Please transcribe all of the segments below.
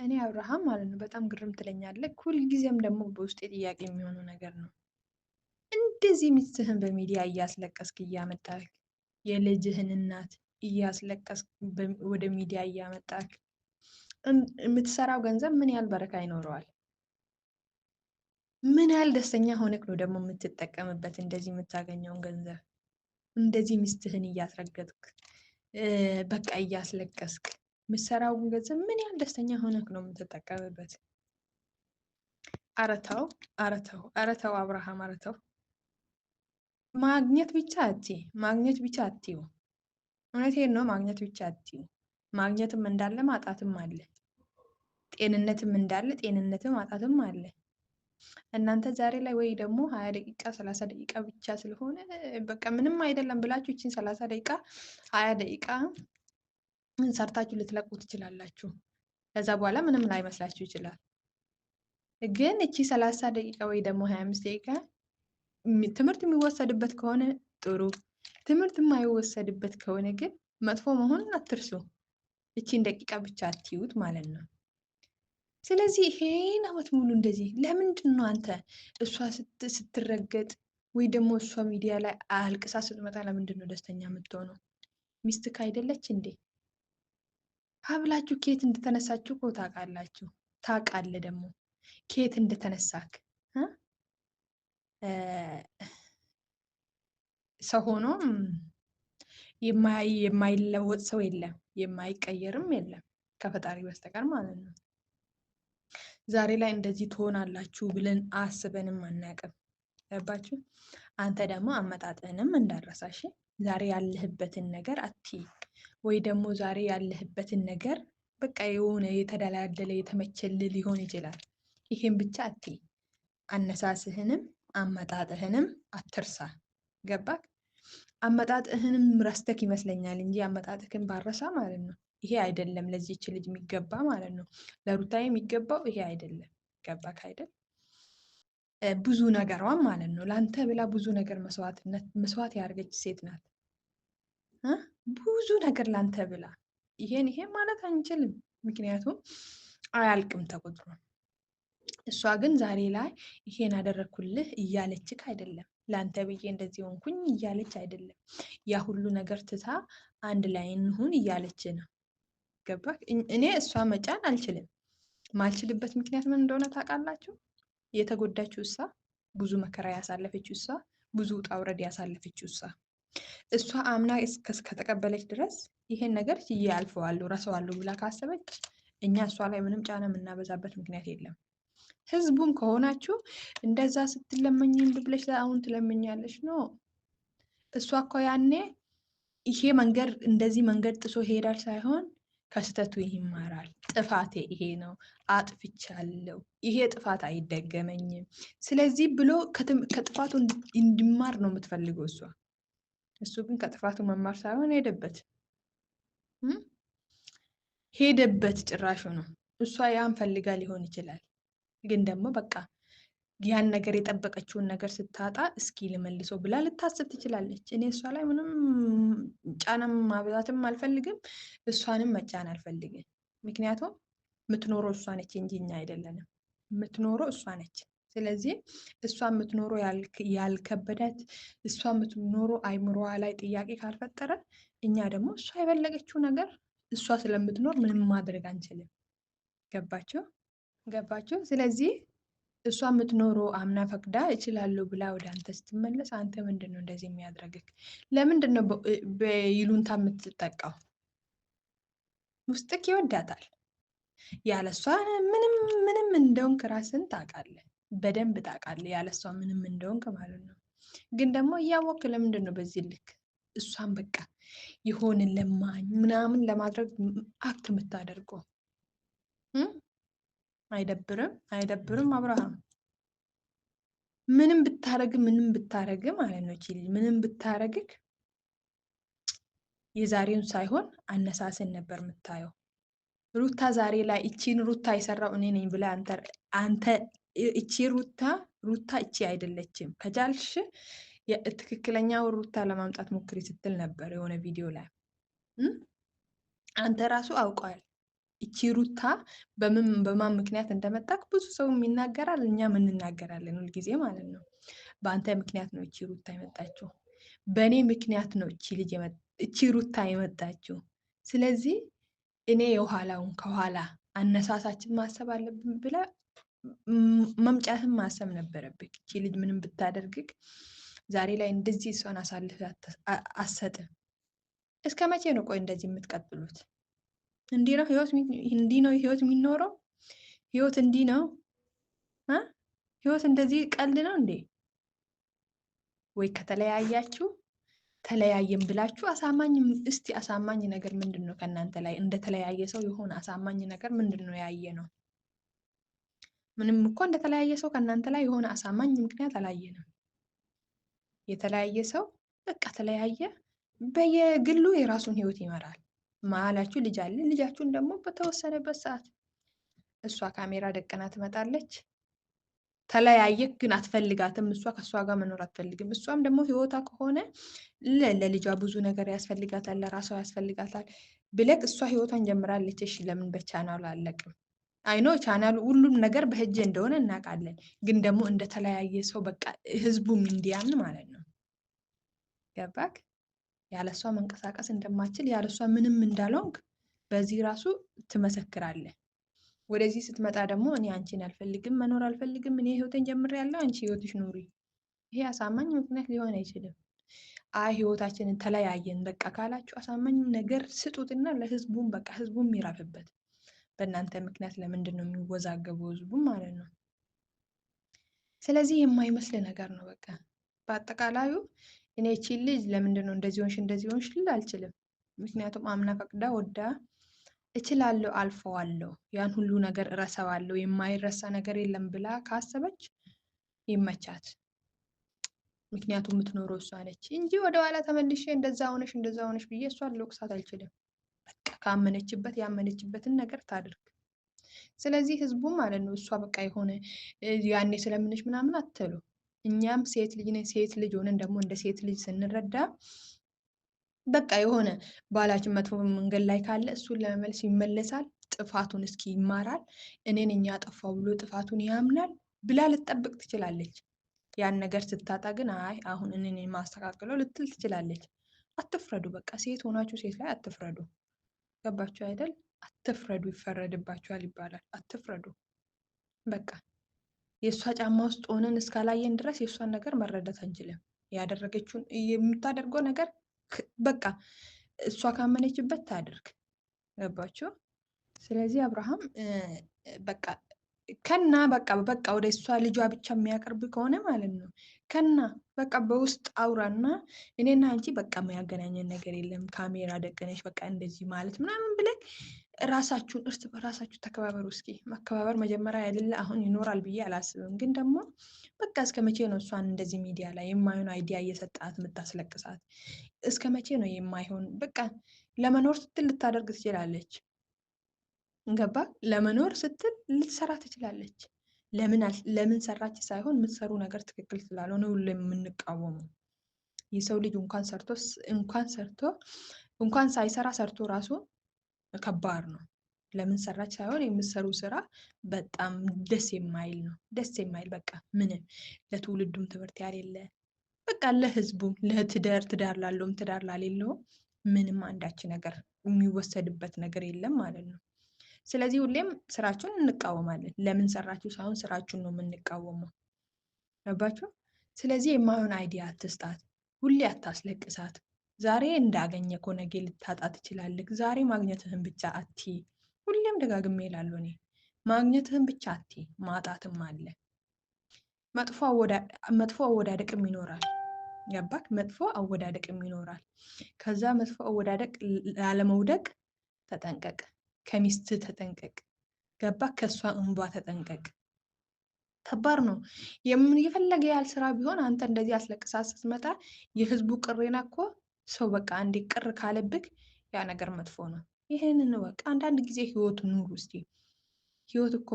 እኔ አብርሃም ማለት ነው በጣም ግርም ትለኛለህ። ሁልጊዜም ደግሞ በውስጤ ጥያቄ የሚሆነው ነገር ነው። እንደዚህ ሚስትህን በሚዲያ እያስለቀስክ እያመጣክ የልጅህን እናት እያስለቀስክ ወደ ሚዲያ እያመጣክ የምትሰራው ገንዘብ ምን ያህል በረካ ይኖረዋል? ምን ያህል ደስተኛ ሆነክ ነው ደግሞ የምትጠቀምበት? እንደዚህ የምታገኘውን ገንዘብ እንደዚህ ሚስትህን እያስረገጥክ በቃ እያስለቀስክ የምትሰራውን ገንዘብ ምን ያህል ደስተኛ ሆነክ ነው የምትጠቀምበት? ኧረ ተው፣ ኧረ ተው፣ ኧረ ተው አብርሃም፣ ኧረ ተው። ማግኘት ብቻ አትይ፣ ማግኘት ብቻ አትይው። እውነቴን ነው። ማግኘት ብቻ አትይው። ማግኘትም እንዳለ ማጣትም አለ። ጤንነትም እንዳለ ጤንነትም ማጣትም አለ። እናንተ ዛሬ ላይ ወይ ደግሞ 20 ደቂቃ 30 ደቂቃ ብቻ ስለሆነ በቃ ምንም አይደለም ብላችሁ ይችን 30 ደቂቃ 20 ደቂቃ ሰርታችሁ ልትለቁ ትችላላችሁ። ከዛ በኋላ ምንም ላይመስላችሁ ይችላል። ግን እቺ 30 ደቂቃ ወይ ደግሞ 25 ደቂቃ ትምህርት የሚወሰድበት ከሆነ ጥሩ፣ ትምህርት የማይወሰድበት ከሆነ ግን መጥፎ መሆኑን አትርሱ። እቺን ደቂቃ ብቻ አትዩት ማለት ነው። ስለዚህ ይሄን አመት ሙሉ እንደዚህ ለምንድን ነው አንተ እሷ ስትረገጥ ወይ ደግሞ እሷ ሚዲያ ላይ አልቅሳ ስትመጣ ለምንድን ነው ደስተኛ የምትሆነው? ሚስትክ አይደለች እንዴ? ሀብላችሁ ከየት እንደተነሳችሁ እኮ ታውቃላችሁ። ታውቃለህ ደግሞ ከየት እንደተነሳክ። ሰው ሆኖ የማይለወጥ ሰው የለም፣ የማይቀየርም የለም ከፈጣሪ በስተቀር ማለት ነው። ዛሬ ላይ እንደዚህ ትሆናላችሁ ብለን አስበንም አናውቅም። ገባችሁ? አንተ ደግሞ አመጣጥህንም እንዳረሳሽ ዛሬ ያለህበትን ነገር አትይ፣ ወይ ደግሞ ዛሬ ያለህበትን ነገር በቃ የሆነ የተደላደለ የተመቸልህ ሊሆን ይችላል። ይሄን ብቻ አትይ። አነሳስህንም አመጣጥህንም አትርሳ። ገባክ? አመጣጥህንም ረስተክ ይመስለኛል እንጂ አመጣጥህን ባረሳ ማለት ነው። ይሄ አይደለም ለዚህች ልጅ የሚገባ ማለት ነው። ለሩታዬ የሚገባው ይሄ አይደለም። ገባክ አይደል? ብዙ ነገሯን ማለት ነው ለአንተ ብላ ብዙ ነገር መስዋዕት ያደርገች ሴት ናት። ብዙ ነገር ለአንተ ብላ ይሄን ማለት አንችልም፣ ምክንያቱም አያልቅም ተቆጥሮ። እሷ ግን ዛሬ ላይ ይሄን አደረግኩልህ እያለችክ አይደለም፣ ለአንተ ብዬ እንደዚህ ሆንኩኝ እያለች አይደለም። ያ ሁሉ ነገር ትታ አንድ ላይ እንሁን እያለች ነው። ገባክ? እኔ እሷ መጫን አልችልም። ማልችልበት ምክንያት ምን እንደሆነ ታውቃላችሁ? የተጎዳችው እሷ፣ ብዙ መከራ ያሳለፈችው እሷ፣ ብዙ ውጣ ውረድ ያሳለፈችው እሷ አምና እስከተቀበለች ድረስ ይሄን ነገር ችዬ አልፈዋለሁ ረሳዋለሁ ብላ ካሰበች እኛ እሷ ላይ ምንም ጫና የምናበዛበት ምክንያት የለም። ህዝቡም ከሆናችሁ እንደዛ ስትለመኝ እምቢ ብለሽ አሁን ትለመኛለሽ ነው። እሷ እኮ ያኔ ይሄ መንገድ እንደዚህ መንገድ ጥሶ ሄዳል ሳይሆን ከስተቱ ይማራል። ጥፋቴ ይሄ ነው፣ አጥፍቻለሁ፣ ይሄ ጥፋት አይደገመኝም፣ ስለዚህ ብሎ ከጥፋቱ እንዲማር ነው የምትፈልገው እሷ። እሱ ግን ከጥፋቱ መማር ሳይሆን ሄደበት ጭራሹ ነው። እሷ ያን ፈልጋ ሊሆን ይችላል፣ ግን ደግሞ በቃ ያን ነገር የጠበቀችውን ነገር ስታጣ እስኪ ልመልሰው ብላ ልታስብ ትችላለች። እኔ እሷ ላይ ምንም ጫናም ማብዛትም አልፈልግም፣ እሷንም መጫን አልፈልግም። ምክንያቱም የምትኖረው እሷ ነች እንጂ እኛ አይደለንም። የምትኖረው እሷ ነች። ስለዚህ እሷ የምትኖረው ያልከበዳት፣ እሷ የምትኖረው አይምሮዋ ላይ ጥያቄ ካልፈጠረ እኛ ደግሞ እሷ የፈለገችው ነገር እሷ ስለምትኖር ምንም ማድረግ አንችልም። ገባችሁ? ስለዚህ እሷ የምትኖረው አምና ፈቅዳ እችላለሁ ብላ ወደ አንተ ስትመለስ አንተ ምንድን ነው እንደዚህ የሚያደርግህ? ለምንድን ነው በይሉንታ የምትጠቃው? ውስጥክ ይወዳታል። ያለሷ ምንም እንደሆንክ ራስን ታውቃለህ፣ በደንብ ታውቃለህ፣ ያለሷ ምንም እንደሆንክ ማለት ነው። ግን ደግሞ እያወቅክ ለምንድን ነው በዚህ ልክ እሷን በቃ የሆነ ለማኝ ምናምን ለማድረግ አክት የምታደርገው? አይደብርም አብርሃም? ምንም ብታረግ ማለት ነው ቺ ምንም ብታረግክ የዛሬውን ሳይሆን አነሳስን ነበር የምታየው። ሩታ ዛሬ ላይ እቺን ሩታ የሰራው እኔ ነኝ ብላ አንተ እቺ ሩታ እቺ አይደለችም፣ ከቻልሽ ትክክለኛው ሩታ ለማምጣት ሞክሪ ስትል ነበር የሆነ ቪዲዮ ላይ። አንተ ራሱ አውቀዋል እቺ ሩታ በማን ምክንያት እንደመጣክ ብዙ ሰው ይናገራል፣ እኛም እንናገራለን ሁልጊዜ ማለት ነው። በአንተ ምክንያት ነው እቺ ሩታ የመጣችው፣ በእኔ ምክንያት ነው እቺ ሩታ የመጣችው። ስለዚህ እኔ የኋላውን ከኋላ አነሳሳችን ማሰብ አለብን ብለ መምጫትን ማሰብ ነበረብክ። እቺ ልጅ ምንም ብታደርግክ ዛሬ ላይ እንደዚህ እሷን አሳልፍ አሰጥም። እስከ መቼ ነው ቆይ እንደዚህ የምትቀጥሉት? እንዲህ ነው ህይወት የሚኖረው? ህይወት እንዲህ ነው? ህይወት እንደዚህ ቀልድ ነው እንዴ? ወይ ከተለያያችሁ ተለያየም ብላችሁ አሳማኝ ነገር ምንድን ነው? ከእናንተ ላይ እንደተለያየ ሰው የሆነ አሳማኝ ነገር ምንድን ነው ያየ ነው? ምንም እኮ እንደተለያየ ሰው ከእናንተ ላይ የሆነ አሳማኝ ምክንያት አላየንም። የተለያየ ሰው በቃ ተለያየ፣ በየግሉ የራሱን ህይወት ይመራል። መሀላችሁ ልጅ አለ። ልጃችሁን ደግሞ በተወሰነበት ሰዓት እሷ ካሜራ ደቀና ትመጣለች። ተለያየክ ግን አትፈልጋትም። እሷ ከእሷ ጋር መኖር አትፈልግም። እሷም ደግሞ ህይወቷ ከሆነ ለልጇ ብዙ ነገር ያስፈልጋታል፣ ለራሷ ያስፈልጋታል ብለክ እሷ ህይወቷን ጀምራለች። እሺ ለምን በቻናሉ አለቅም? አይኖ ቻናሉ ሁሉም ነገር በህጅ እንደሆነ እናውቃለን። ግን ደግሞ እንደተለያየ ሰው በቃ ህዝቡም እንዲያምን ማለት ነው። ገባክ? ያለሷ መንቀሳቀስ እንደማችል ያለሷ ምንም እንዳልሆንክ በዚህ ራሱ ትመሰክራለህ። ወደዚህ ስትመጣ ደግሞ እኔ አንቺን አልፈልግም፣ መኖር አልፈልግም፣ እኔ ህይወቴን ጀምሬያለሁ፣ አንቺ ህይወትሽ ኑሪ። ይሄ አሳማኝ ምክንያት ሊሆን አይችልም። አይ ህይወታችንን ተለያየን በቃ ካላችሁ አሳማኝ ነገር ስጡትና ለህዝቡም በቃ ህዝቡም ይራፍበት። በእናንተ ምክንያት ለምንድን ነው የሚወዛገበው ህዝቡም ማለት ነው። ስለዚህ የማይመስል ነገር ነው። በቃ በአጠቃላዩ እኔ እቺ ልጅ ለምንድን ነው እንደዚህ ሆንሽ ልል አልችልም። ምክንያቱም አምና ፈቅዳ ወዳ እችላለሁ፣ አልፈዋለሁ፣ ያን ሁሉ ነገር እረሳዋለሁ፣ የማይረሳ ነገር የለም ብላ ካሰበች ይመቻት። ምክንያቱም የምትኖረው እሷ ነች እንጂ ወደኋላ ተመልሼ እንደዛ ሆነሽ ብዬ እሷን ልወቅሳት አልችልም። በቃ ካመነችበት ያመነችበትን ነገር ታድርግ። ስለዚህ ህዝቡ ማለት ነው እሷ በቃ የሆነ ያኔ ስለምንሽ ምናምን አትሉ። እኛም ሴት ልጅ ነን። ሴት ልጅ ሆነን ደግሞ እንደ ሴት ልጅ ስንረዳ በቃ የሆነ ባላችን መጥፎ መንገድ ላይ ካለ እሱን ለመመለስ ይመለሳል። ጥፋቱን እስኪ ይማራል። እኔን እኛ ጠፋው ብሎ ጥፋቱን ያምናል ብላ ልትጠብቅ ትችላለች። ያን ነገር ስታጣ ግን አይ አሁን እኔን ማስተካከለው ልትል ትችላለች። አትፍረዱ። በቃ ሴት ሆናችሁ ሴት ላይ አትፍረዱ። ገባችሁ አይደል? አትፍረዱ፣ ይፈረድባችኋል ይባላል። አትፍረዱ። በቃ የእሷ ጫማ ውስጥ ሆነን እስካላየን ድረስ የእሷን ነገር መረዳት አንችልም። ያደረገችውን የምታደርገው ነገር በቃ እሷ ካመነችበት ታድርግ። ገባችሁ? ስለዚህ አብርሃም በቃ በቃ ወደ እሷ ልጇ ብቻ የሚያቀርብ ከሆነ ማለት ነው በቃ በውስጥ አውራና እኔና አንቺ በቃ የሚያገናኘን ነገር የለም፣ ካሜራ ደቀነች በቃ እንደዚህ ማለት ምናምን ብለን ራሳችሁን እርስ በራሳችሁ ተከባበሩ። እስኪ መከባበር መጀመሪያ አይደለ አሁን ይኖራል ብዬ አላስብም። ግን ደግሞ በቃ እስከ መቼ ነው እሷን እንደዚህ ሚዲያ ላይ የማይሆን አይዲያ እየሰጣት የምታስለቅሳት? እስከ መቼ ነው የማይሆን? በቃ ለመኖር ስትል ልታደርግ ትችላለች። ገባ? ለመኖር ስትል ልትሰራ ትችላለች። ለምን ሰራች ሳይሆን የምትሰሩ ነገር ትክክል ስላልሆነ ሁሉ የምንቃወመው የሰው ልጅ እንኳን ሳይሰራ ሰርቶ ራሱ ከባድ ነው። ለምን ሰራች ሳይሆን የምትሰሩ ስራ በጣም ደስ የማይል ነው። ደስ የማይል በቃ ምንም ለትውልዱም ትምህርት ያሌለ በቃ ለህዝቡም ትዳር ላለውም ትዳር ላሌለውም ምንም አንዳች ነገር የሚወሰድበት ነገር የለም ማለት ነው። ስለዚህ ሁሌም ስራችሁን እንቃወማለን። ለምን ሰራችሁ ሳይሆን ስራችሁን ነው የምንቃወመው። ገባችሁ? ስለዚህ የማይሆን አይዲያ አትስጣት፣ ሁሌ አታስለቅሳት። ዛሬ እንዳገኘ እኮ ነገ ልታጣ ትችላለህ። ዛሬ ማግኘትህን ብቻ አቲ ሁሌም ደጋግሜ እላለሁ እኔ ማግኘትህን ብቻ አቲ ማጣትም አለ። መጥፎ አወዳደቅም ይኖራል። ገባክ? መጥፎ አወዳደቅም ይኖራል። ከዛ መጥፎ አወዳደቅ ላለመውደቅ ተጠንቀቅ። ከሚስት ተጠንቀቅ። ገባክ? ከእሷ እንባ ተጠንቀቅ። ከባድ ነው። የፈለገ ያህል ስራ ቢሆን አንተ እንደዚህ አስለቅሳት ስትመጣ የህዝቡ ቅሬና እኮ ሰው በቃ አንዴ ቅር ካለብክ ያ ነገር መጥፎ ነው። ይሄንን በቃ አንዳንድ ጊዜ ህይወት ኑሩ እስቲ። ህይወት እኮ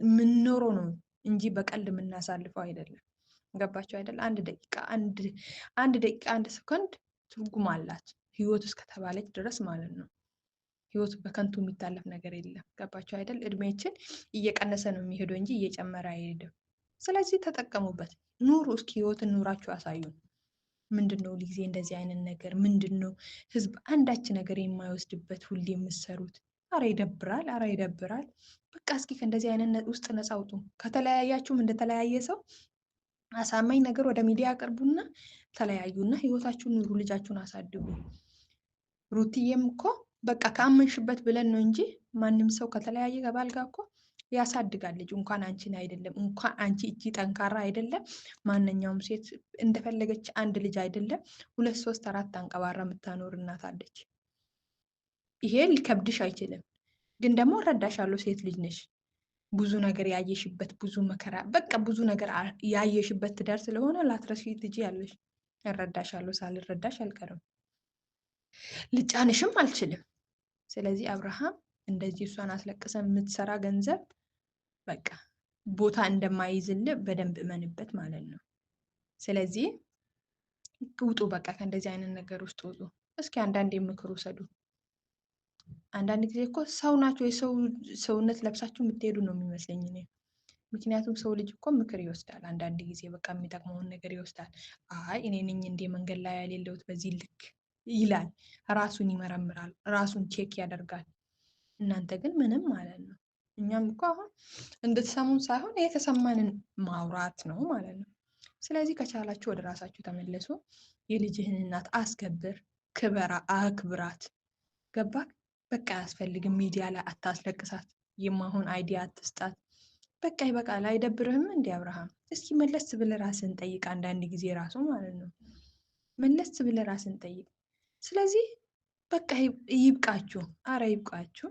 የምንኖረው ነው እንጂ በቀልድ የምናሳልፈው አይደለም። ገባቸው አይደል? አንድ ደቂቃ አንድ ሰከንድ ትርጉም አላት ህይወት እስከተባለች ድረስ ማለት ነው። ህይወት በከንቱ የሚታለፍ ነገር የለም። ገባችሁ አይደል? እድሜያችን እየቀነሰ ነው የሚሄደው እንጂ እየጨመረ አይሄድም። ስለዚህ ተጠቀሙበት፣ ኑሩ። እስኪ ህይወትን ኑራችሁ አሳዩን። ምንድን ነው ጊዜ እንደዚህ አይነት ነገር ምንድን ነው? ህዝብ አንዳች ነገር የማይወስድበት ሁሌ የምትሰሩት። አረ ይደብራል፣ አረ ይደብራል። በቃ እስኪ ከእንደዚህ አይነት ውስጥ ነፃ አውጡ። ከተለያያችሁም እንደተለያየ ሰው አሳማኝ ነገር ወደ ሚዲያ አቅርቡና ተለያዩና ህይወታችሁን ኑሩ፣ ልጃችሁን አሳድጉ። ሩትዬም እኮ በቃ ካመንሽበት ብለን ነው እንጂ ማንም ሰው ከተለያየ ከባል ጋር እኮ ያሳድጋል ልጅ። እንኳን አንቺን አይደለም እንኳን አንቺ እቺ ጠንካራ አይደለም ማንኛውም ሴት እንደፈለገች አንድ ልጅ አይደለም 2 3 4 አንቀባራ የምታኖር እናት አለች። ይሄ ሊከብድሽ አይችልም። ግን ደግሞ እረዳሻለሁ፣ ሴት ልጅ ነሽ። ብዙ ነገር ያየሽበት ብዙ መከራ በቃ ብዙ ነገር ያየሽበት ትዳር ስለሆነ ላትረሺ ትችያለሽ። እረዳሻለሁ፣ ሳልረዳሽ አልቀርም። ልጫንሽም አልችልም። ስለዚህ አብርሃም እንደዚህ እሷን አስለቅሰ የምትሰራ ገንዘብ በቃ ቦታ እንደማይዝልህ በደንብ እመንበት ማለት ነው። ስለዚህ ውጡ፣ በቃ ከእንደዚህ አይነት ነገር ውስጥ ውጡ። እስኪ አንዳንድ ምክር ውሰዱ። አንዳንድ ጊዜ እኮ ሰው ናቸው የሰው ሰውነት ለብሳችሁ የምትሄዱ ነው የሚመስለኝ እኔ። ምክንያቱም ሰው ልጅ እኮ ምክር ይወስዳል አንዳንድ ጊዜ፣ በቃ የሚጠቅመውን ነገር ይወስዳል። አይ እኔ ነኝ እንደ መንገድ ላይ ያሌለሁት በዚህ ልክ ይላል። ራሱን ይመረምራል፣ ራሱን ቼክ ያደርጋል። እናንተ ግን ምንም ማለት ነው። እኛም እኮ አሁን እንድትሰሙን ሳይሆን የተሰማንን ማውራት ነው ማለት ነው። ስለዚህ ከቻላችሁ ወደ ራሳችሁ ተመለሱ። የልጅህን እናት አስከብር፣ ክበራ፣ አክብራት። ገባክ? በቃ አያስፈልግም። ሚዲያ ላይ አታስለቅሳት። የማሆን አይዲያ አትስጣት። በቃ ይበቃል። አይደብርህም እንዲ አብርሃም? እስኪ መለስ ብለህ ራስን ጠይቅ። አንዳንድ ጊዜ ራሱ ማለት ነው መለስ ብለህ ራስን ጠይቅ። ስለዚህ በቃ ይብቃችሁ። አረ ይብቃችሁ።